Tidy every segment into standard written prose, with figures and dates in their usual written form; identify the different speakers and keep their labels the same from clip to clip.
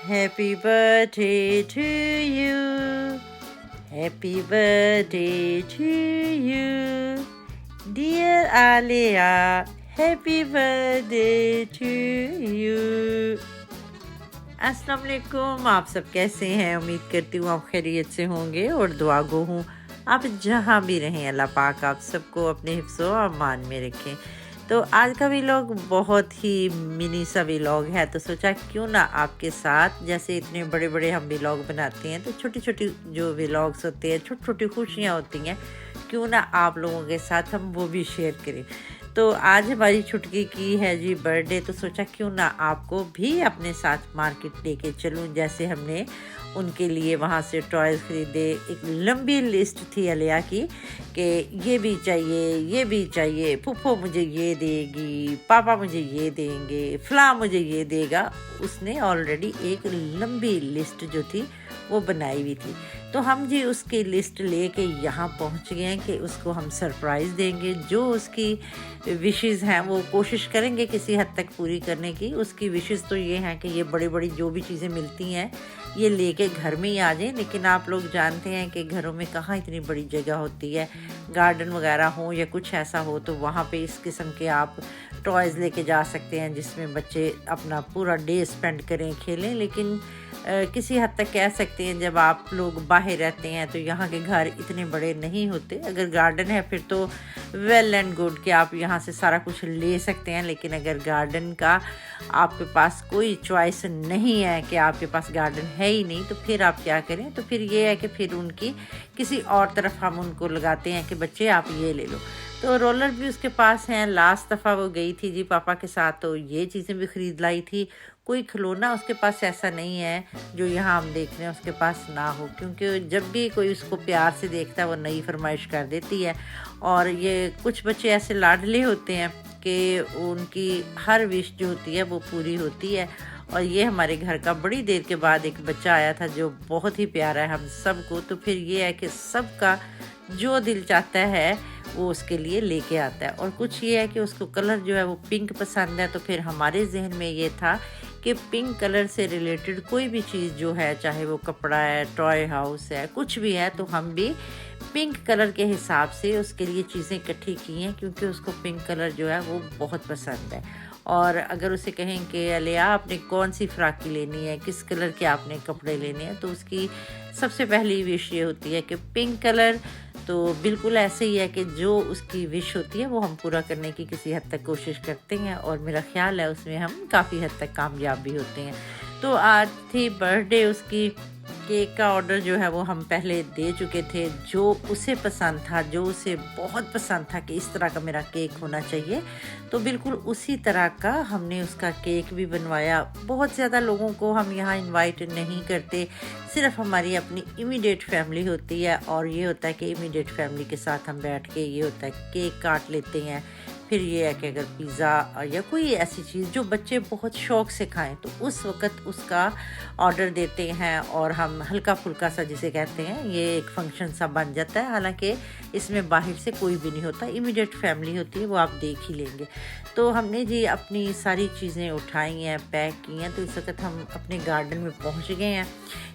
Speaker 1: Happy birthday to you. Happy birthday to you. Dear Alia, happy birthday to you. अस्सलाम वालेकुम, आप सब कैसे हैं? उम्मीद करती हूँ आप खैरियत से होंगे और दुआ गो हूँ आप जहाँ भी रहें अल्लाह पाक आप सबको अपने हिफ्ज़ व अमान में रखें। तो आज का व्लॉग बहुत ही मिनी सा व्लॉग है, तो सोचा क्यों ना आपके साथ, जैसे इतने बड़े बड़े हम व्लॉग बनाते हैं तो छोटी छोटी जो व्लॉग्स होते हैं, छोटी छोटी खुशियाँ होती हैं, क्यों ना आप लोगों के साथ हम वो भी शेयर करें। तो आज हमारी छुटकी की है जी बर्थडे, तो सोचा क्यों ना आपको भी अपने साथ मार्केट लेके चलूं। जैसे हमने उनके लिए वहाँ से टॉयज़ ख़रीदे, एक लंबी लिस्ट थी अलिया की कि ये भी चाहिए, ये भी चाहिए, फूफो मुझे ये देगी, पापा मुझे ये देंगे, फ़लाँ मुझे ये देगा। उसने ऑलरेडी एक लंबी लिस्ट जो थी वो बनाई हुई थी। तो हम जी उसकी लिस्ट लेके यहाँ पहुँच गए हैं कि उसको हम सरप्राइज़ देंगे। जो उसकी विशेस हैं वो कोशिश करेंगे किसी हद तक पूरी करने की। उसकी विशेस तो ये हैं कि ये बड़ी बड़ी जो भी चीज़ें मिलती हैं ये लेके घर में ही आ जाएं, लेकिन आप लोग जानते हैं कि घरों में कहाँ इतनी बड़ी जगह होती है। गार्डन वगैरह हो या कुछ ऐसा हो तो वहाँ पे इस किस्म के आप टॉयज़ लेके जा सकते हैं जिसमें बच्चे अपना पूरा डे स्पेंड करें, खेलें। लेकिन किसी हद तक कह सकते हैं जब आप लोग बाहर रहते हैं तो यहाँ के घर इतने बड़े नहीं होते। अगर गार्डन है फिर तो वेल एंड गुड कि आप यहाँ से सारा कुछ ले सकते हैं, लेकिन अगर गार्डन का आपके पास कोई चॉइस नहीं है कि आपके पास गार्डन है ही नहीं, तो फिर आप क्या करें। तो फिर ये है कि फिर उनकी किसी और तरफ हम उनको लगाते हैं कि बच्चे आप ये ले लो। तो रोलर भी उसके पास हैं। लास्ट दफ़ा वो गई थी जी पापा के साथ, तो ये चीज़ें भी ख़रीद लाई थी। कोई खिलौना उसके पास ऐसा नहीं है जो यहाँ हम देख रहे हैं उसके पास ना हो, क्योंकि जब भी कोई उसको प्यार से देखता है वो नई फरमाइश कर देती है। और ये कुछ बच्चे ऐसे लाडले होते हैं कि उनकी हर विश जो होती है वो पूरी होती है। और ये हमारे घर का बड़ी देर के बाद एक बच्चा आया था जो बहुत ही प्यारा है हम सबको। तो फिर ये है कि सबका जो दिल चाहता है वो उसके लिए लेके आता है। और कुछ ये है कि उसको कलर जो है वो पिंक पसंद है, तो फिर हमारे जहन में ये था कि पिंक कलर से रिलेटेड कोई भी चीज़ जो है, चाहे वो कपड़ा है, टॉय हाउस है, कुछ भी है, तो हम भी पिंक कलर के हिसाब से उसके लिए चीज़ें इकट्ठी की हैं, क्योंकि उसको पिंक कलर जो है वो बहुत पसंद है। और अगर उसे कहें कि अलिया आपने कौन सी फ्राकी लेनी है, किस कलर के आपने कपड़े लेने हैं, तो उसकी सबसे पहली विश ये होती है कि पिंक कलर। तो बिल्कुल ऐसे ही है कि जो उसकी विश होती है वो हम पूरा करने की किसी हद तक कोशिश करते हैं, और मेरा ख्याल है उसमें हम काफ़ी हद तक कामयाब भी होते हैं। तो आज थी बर्थडे उसकी। केक का ऑर्डर जो है वो हम पहले दे चुके थे। जो उसे पसंद था, जो उसे बहुत पसंद था कि इस तरह का मेरा केक होना चाहिए, तो बिल्कुल उसी तरह का हमने उसका केक भी बनवाया। बहुत ज़्यादा लोगों को हम यहाँ इनवाइट नहीं करते, सिर्फ हमारी अपनी इमीडिएट फैमिली होती है। और ये होता है कि इमीडिएट फैमिली के साथ हम बैठ के ये होता है केक काट लेते हैं। फिर ये है कि अगर पिज़्ज़ा या कोई ऐसी चीज़ जो बच्चे बहुत शौक़ से खाएं तो उस वक़्त उसका ऑर्डर देते हैं, और हम हल्का फुल्का सा जिसे कहते हैं ये एक फंक्शन सा बन जाता है। हालांकि इसमें बाहर से कोई भी नहीं होता, इमीडिएट फैमिली होती है, वो आप देख ही लेंगे। तो हमने जी अपनी सारी चीज़ें उठाई हैं, पैक की हैं। तो इस वक्त हम अपने गार्डन में पहुंच गए हैं।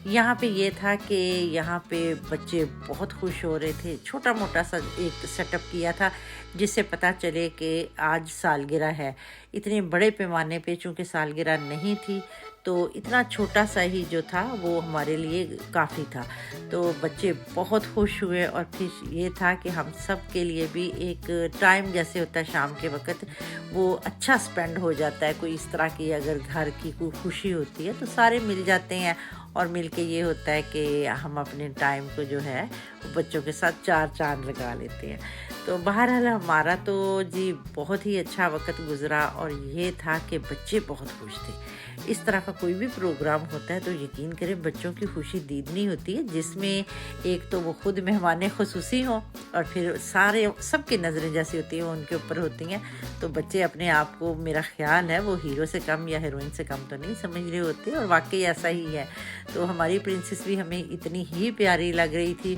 Speaker 1: यहाँ पे ये था कि यहाँ पे बच्चे बहुत खुश हो रहे थे। छोटा मोटा सा एक सेटअप किया था जिससे पता चले कि आज सालगिरह है। इतने बड़े पैमाने पे चूँकि सालगिरह नहीं थी, तो इतना छोटा सा ही जो था वो हमारे लिए काफ़ी था। तो बच्चे बहुत खुश हुए। और फिर ये था कि हम सब के लिए भी एक टाइम जैसे होता है शाम के वक्त, वो अच्छा स्पेंड हो जाता है। कोई इस तरह की अगर घर की कोई खुशी होती है तो सारे मिल जाते हैं, और मिल के ये होता है कि हम अपने टाइम को जो है बच्चों के साथ चार चांद लगा लेते हैं। तो बहरहाल हमारा तो जी बहुत ही अच्छा वक्त गुजरा, और ये था कि बच्चे बहुत खुश थे। इस तरह का कोई भी प्रोग्राम होता है तो यकीन करें बच्चों की खुशी दीदनी होती है, जिसमें एक तो वो खुद मेहमान खुसूसी हों, और फिर सारे सबकी नज़रें जैसी होती हैं वो उनके ऊपर होती हैं। तो बच्चे अपने आप को, मेरा ख्याल है, वो हीरो से कम या हीरोइन से कम तो नहीं समझ रहे होते, और वाकई ऐसा ही है। तो हमारी प्रिंसेस भी हमें इतनी ही प्यारी लग रही थी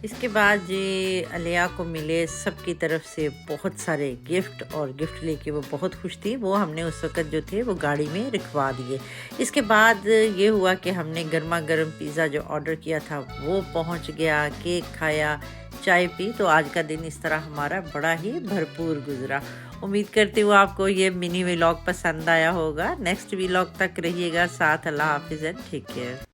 Speaker 1: اس کے بعد جی علیہ کو ملے سب کی طرف سے بہت سارے گفٹ، اور گفٹ لے کے وہ بہت خوش تھی. وہ ہم نے اس وقت جو تھے وہ گاڑی میں رکھوا دیے. اس کے بعد یہ ہوا کہ ہم نے گرما گرم پیزا جو آرڈر کیا تھا وہ پہنچ گیا، کیک کھایا، چائے پی. تو آج کا دن اس طرح ہمارا بڑا ہی بھرپور گزرا. امید کرتی ہوں آپ کو یہ منی ولاگ پسند آیا ہوگا. نیکسٹ ولاگ تک رہیے گا ساتھ. اللہ حافظ اینڈ ٹیک کیئر.